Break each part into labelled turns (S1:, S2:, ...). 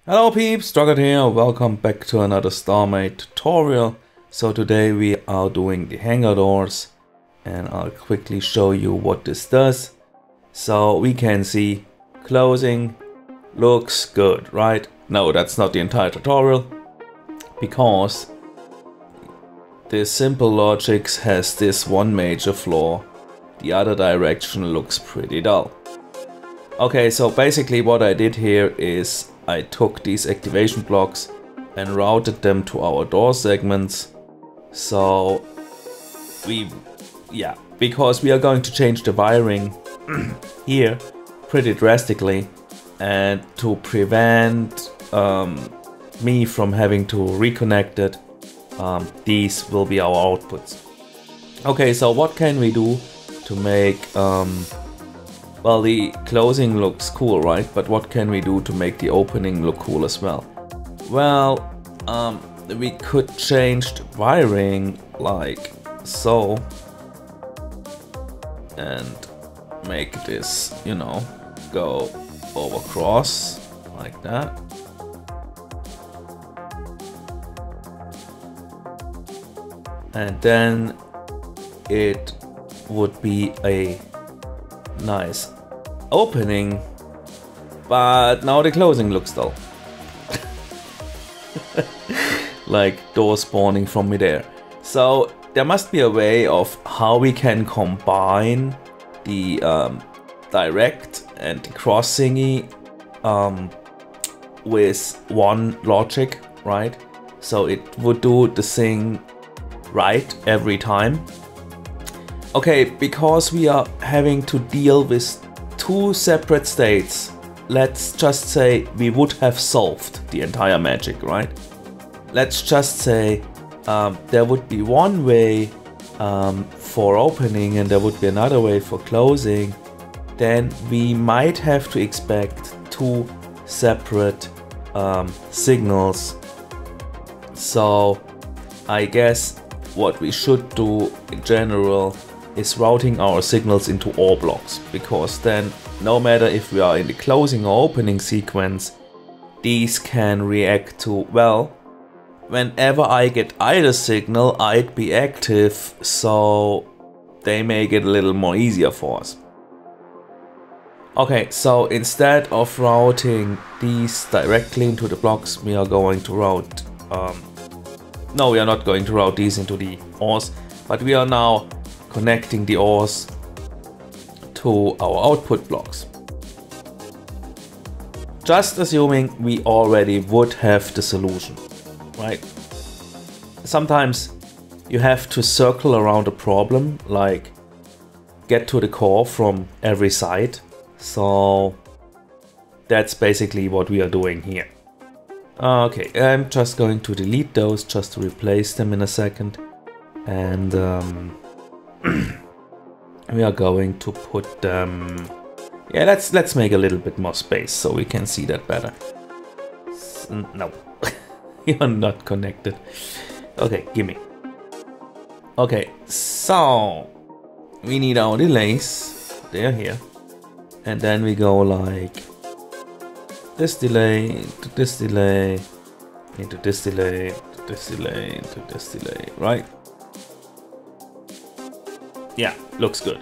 S1: Hello peeps, Drakkart here, welcome back to another Starmade tutorial. So today we are doing the hangar doors and I'll quickly show you what this does. So we can see closing looks good, right? No, that's not the entire tutorial because this simple logic has this one major flaw. The other direction looks pretty dull. Okay, so basically what I did here is I took these activation blocks and routed them to our door segments. So because we are going to change the wiring here pretty drastically, and to prevent me from having to reconnect it, these will be our outputs. Okay, so what can we do to make well, the closing looks cool, right? But what can we do to make the opening look cool as well? Well, we could change the wiring like so and make this, you know, go over cross like that. And then it would be a nice opening, but now the closing looks dull. Like door spawning from midair. So there must be a way of how we can combine the direct and the cross thingy with one logic, right? So it would do the thing right every time. Okay, because we are having to deal with two separate states, let's just say we would have solved the entire magic, right? Let's just say there would be one way for opening and there would be another way for closing. Then we might have to expect two separate signals. So I guess what we should do in general is routing our signals into OR blocks, because then no matter if we are in the closing or opening sequence, these can react to, well, whenever I get either signal, I'd be active, so they make it a little more easier for us. Okay, so instead of routing these directly into the blocks, we are going to route, no, we are not going to route these into the ORs, but we are now connecting the ORs to our output blocks. Just assuming we already would have the solution, right? Sometimes you have to circle around a problem, like get to the core from every side. So that's basically what we are doing here. Okay, I'm just going to delete those just to replace them in a second. And we are going to put them, yeah, let's make a little bit more space so we can see that better. No, you're not connected. Okay, gimme. Okay, so we need our delays. They're here. And then we go like this delay to this delay into this delay to this delay into this delay, right? Yeah, looks good.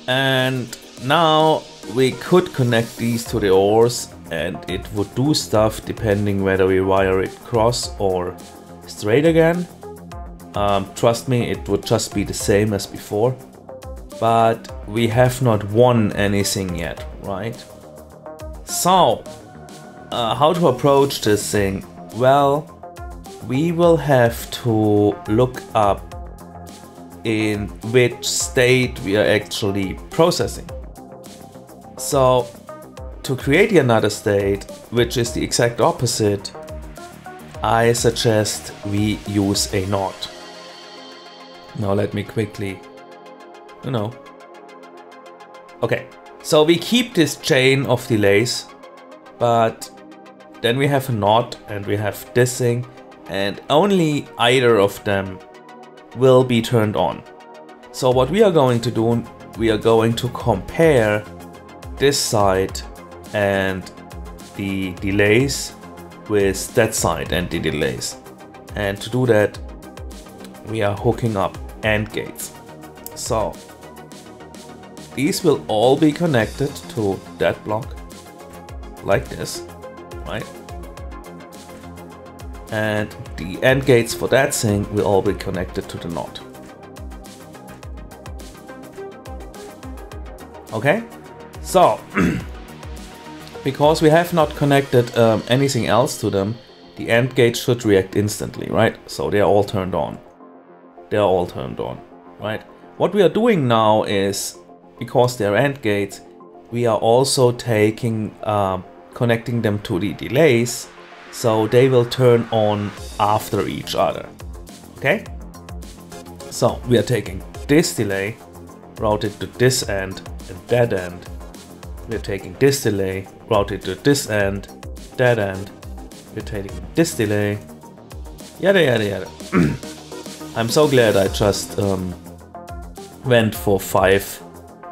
S1: And now we could connect these to the ORs and it would do stuff depending whether we wire it cross or straight again. Trust me, it would just be the same as before. But we have not won anything yet, right? So, how to approach this thing? Well, we will have to look up in which state we are actually processing. So to create another state, which is the exact opposite, I suggest we use a NOT. Now let me quickly, okay, so we keep this chain of delays, but then we have a NOT and we have this thing, and only either of them will be turned on. So what we are going to do, we are going to compare this side and the delays with that side and the delays. And to do that, we are hooking up AND gates. So these will all be connected to that block like this, right? And the AND gates for that thing will all be connected to the NOT. Okay, so because we have not connected anything else to them, the AND gate should react instantly, right? So they are all turned on. They are all turned on, right? What we are doing now is, because they're AND gates, we are also taking connecting them to the delays, so they will turn on after each other. Okay, so we are taking this delay, route it to this end and that end. We're taking this delay, route it to this end, that end. We're taking this delay, yada yada yada. I'm so glad I just went for 5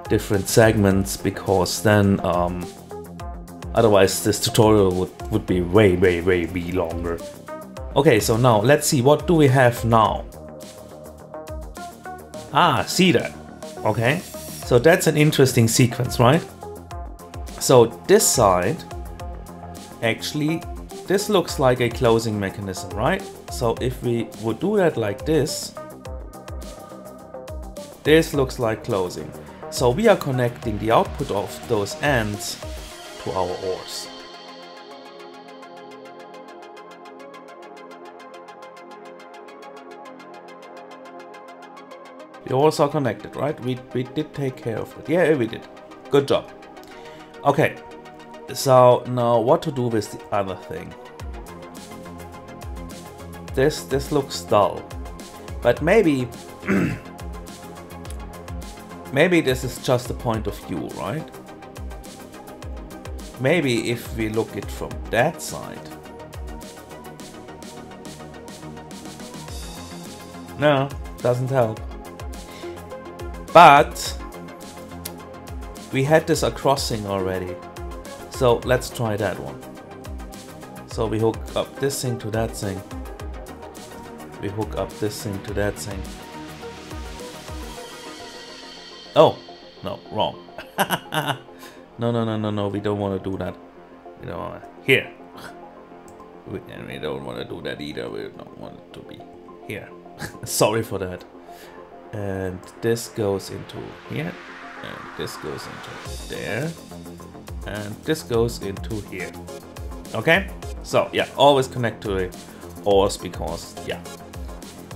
S1: different segments, because then otherwise this tutorial would be way longer. Okay, so now let's see, what do we have now? Ah, see that. Okay, so that's an interesting sequence, right? So this side, actually, this looks like a closing mechanism, right? So if we would do that like this, this looks like closing. So we are connecting the output of those ends to our ores. The ores are connected, right? We did take care of it. Yeah, we did. Good job. Okay, so now what to do with the other thing? This looks dull, but maybe maybe this is just a point of view, right? Maybe if we look it from that side. No, doesn't help. But we had this crossing already, so let's try that one. So we hook up this thing to that thing. We hook up this thing to that thing. Oh, no, wrong. No, we don't want to do that. We don't want to. Here. And we don't want to do that either. We don't want it to be here. Sorry for that. And this goes into here. And this goes into there. And this goes into here. Okay? So, yeah, always connect to the ores, because, yeah.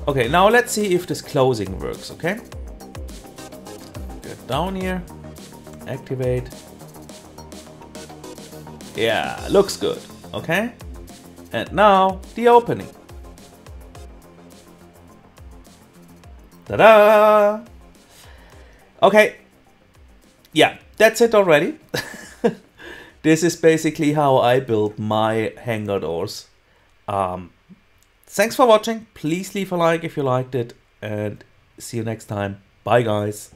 S1: Okay, now let's see if this closing works, okay? Get down here. Activate. Yeah, looks good, okay? And now, the opening. Ta-da! Okay. Yeah, that's it already. This is basically how I build my Hangar doors. Thanks for watching. Please leave a like if you liked it, and see you next time. Bye, guys.